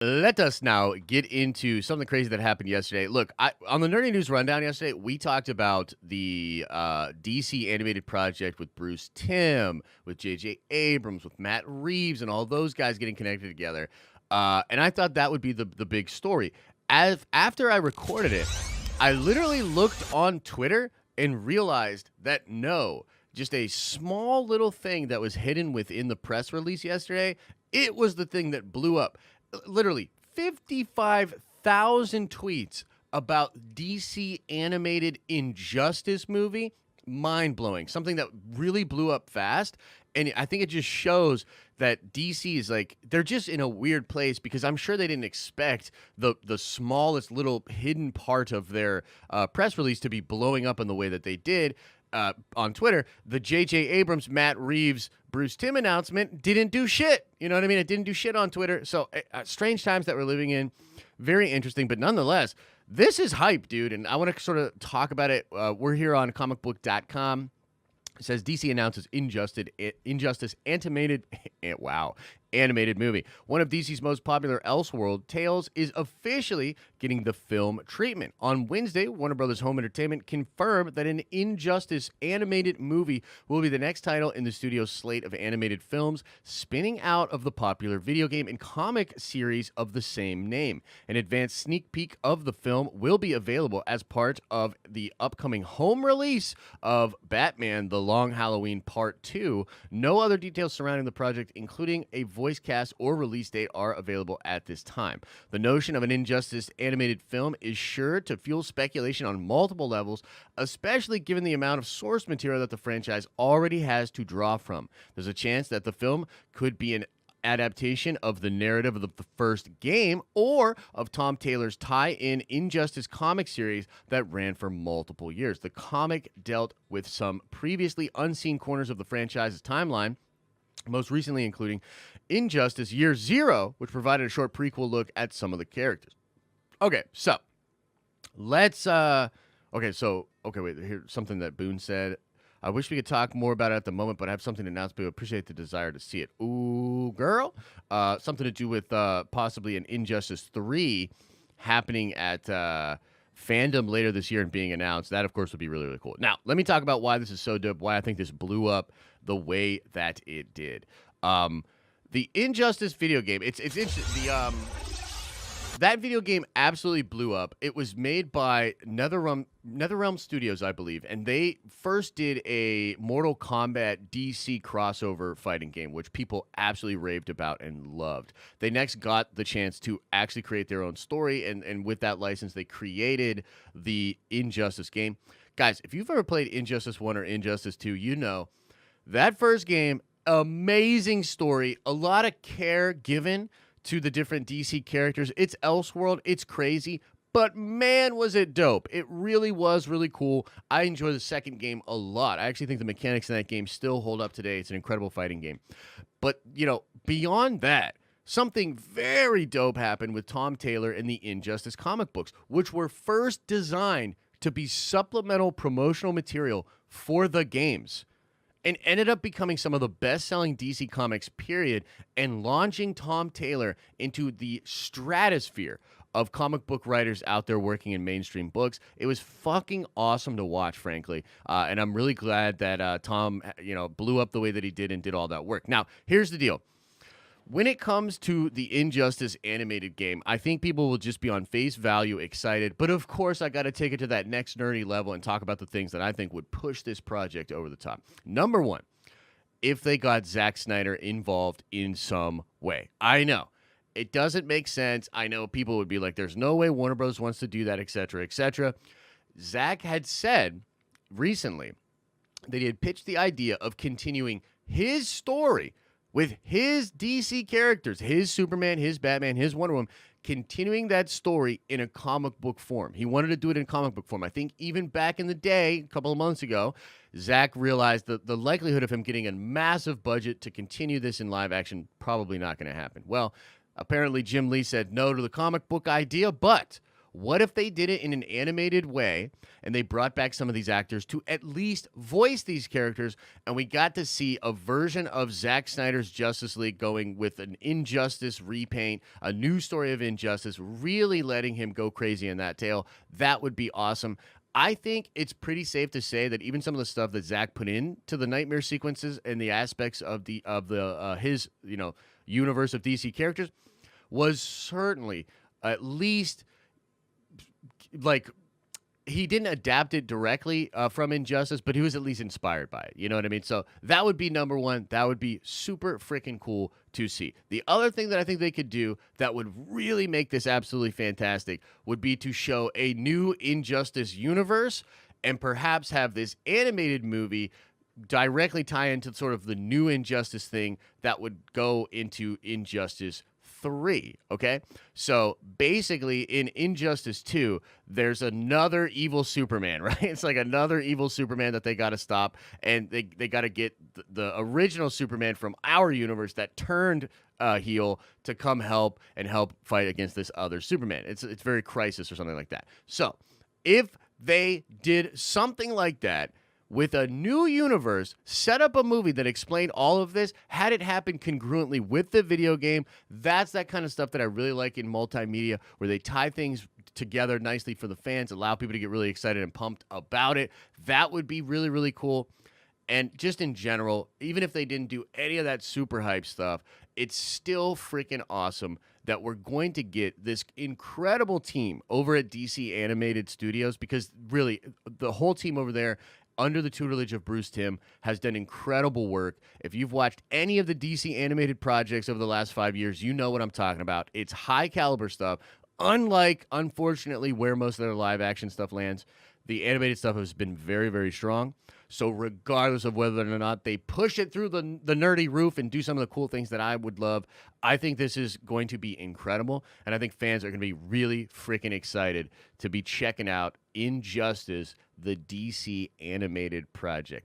Let us now get into something crazy that happened yesterday. Look, on the Nerdy News Rundown yesterday, we talked about the DC animated project with Bruce Timm, with J.J. Abrams, with Matt Reeves, and all those guys getting connected together. And I thought that would be the big story. After I recorded it, I literally looked on Twitter and realized that no, just a small little thing that was hidden within the press release yesterday, it was the thing that blew up. Literally 55,000 tweets about DC animated Injustice movie. Mind-blowing. Something that really blew up fast. And I think it just shows that DC is like, they're just in a weird place because I'm sure they didn't expect the smallest little hidden part of their press release to be blowing up in the way that they did. On Twitter, the J.J. Abrams, Matt Reeves, Bruce Timm announcement didn't do shit. You know what I mean? It didn't do shit on Twitter. So strange times that we're living in. Very interesting. But nonetheless, this is hype, dude. And I want to sort of talk about it. We're here on comicbook.com. It says DC announces Injustice animated movie. One of DC's most popular Elseworld tales is officially getting the film treatment. On Wednesday, Warner Bros. Home Entertainment confirmed that an Injustice animated movie will be the next title in the studio's slate of animated films, spinning out of the popular video game and comic series of the same name. An advanced sneak peek of the film will be available as part of the upcoming home release of Batman: The Long Halloween Part 2. No other details surrounding the project, including a voice cast or release date, are available at this time. The notion of an Injustice animated film is sure to fuel speculation on multiple levels, especially given the amount of source material that the franchise already has to draw from. There's a chance that the film could be an adaptation of the narrative of the first game or of Tom Taylor's tie-in Injustice comic series that ran for multiple years. The comic dealt with some previously unseen corners of the franchise's timeline, most recently including Injustice Year Zero, which provided a short prequel look at some of the characters. Okay, so let's wait, here's something that Boone said. I wish we could talk more about it at the moment, but I have something to announce, but I appreciate the desire to see it. Ooh, girl. Something to do with possibly an Injustice 3 happening at Fandom later this year and being announced. That, of course, would be really, really cool. Now, let me talk about why this is so dope, why I think this blew up the way that it did. The Injustice video game, it's interesting. That video game absolutely blew up. It was made by NetherRealm Studios, I believe, and they first did a Mortal Kombat DC crossover fighting game, which people absolutely raved about and loved. They next got the chance to actually create their own story, and with that license, they created the Injustice game. Guys, if you've ever played Injustice 1 or Injustice 2, you know that first game, amazing story, a lot of care given to the different DC characters. It's Elseworld, it's crazy, but man, was it dope. It really was really cool. I enjoy the second game a lot. I actually think the mechanics in that game still hold up today. It's an incredible fighting game. But, beyond that, something very dope happened with Tom Taylor and the Injustice comic books, which were first designed to be supplemental promotional material for the games, and ended up becoming some of the best-selling DC comics, period, and launching Tom Taylor into the stratosphere of comic book writers out there working in mainstream books. It was fucking awesome to watch, frankly, and I'm really glad that Tom, blew up the way that he did and did all that work. Now, here's the deal. When it comes to the Injustice animated game, I think people will just be on face value excited. But of course, I got to take it to that next nerdy level and talk about the things that I think would push this project over the top. Number one, if they got Zack Snyder involved in some way. I know it doesn't make sense. I know people would be like, there's no way Warner Bros. Wants to do that, etc., etc. Zack had said recently that he had pitched the idea of continuing his story with his DC characters, his Superman, his Batman, his Wonder Woman, continuing that story in a comic book form. He wanted to do it in comic book form. I think even back in the day, a couple of months ago, Zack realized that the likelihood of him getting a massive budget to continue this in live action probably not going to happen. Well, apparently Jim Lee said no to the comic book idea, but What if they did it in an animated way and they brought back some of these actors to at least voice these characters, and we got to see a version of Zack Snyder's Justice League going with an Injustice repaint, a new story of Injustice, really letting him go crazy in that tale? That would be awesome. I think it's pretty safe to say that even some of the stuff that Zack put into the nightmare sequences and the aspects of his universe of DC characters was certainly at least like he didn't adapt it directly from Injustice, but he was at least inspired by it. You know what I mean? So that would be number one. That would be super freaking cool to see. The other thing that I think they could do that would really make this absolutely fantastic would be to show a new Injustice universe and perhaps have this animated movie directly tie into sort of the new Injustice thing that would go into Injustice 3. Okay, so basically in Injustice 2 there's another evil Superman, right? It's like another evil Superman that they got to stop, and they got to get the original Superman from our universe that turned heel to come help fight against this other Superman. It's very Crisis or something like that. So if they did something like that with a new universe, set up a movie that explained all of this, had it happen congruently with the video game. That's that kind of stuff that I really like in multimedia, where they tie things together nicely for the fans, allow people to get really excited and pumped about it. That would be really, really cool. And just in general, even if they didn't do any of that super hype stuff, it's still freaking awesome that we're going to get this incredible team over at DC Animated Studios, because really the whole team over there, under the tutelage of Bruce Timm, has done incredible work. If you've watched any of the DC animated projects over the last 5 years, you know what I'm talking about. It's high caliber stuff. Unlike, unfortunately, where most of their live action stuff lands, the animated stuff has been very, very strong. So regardless of whether or not they push it through the nerdy roof and do some of the cool things that I would love, I think this is going to be incredible. And I think fans are going to be really freaking excited to be checking out Injustice, the DC animated project.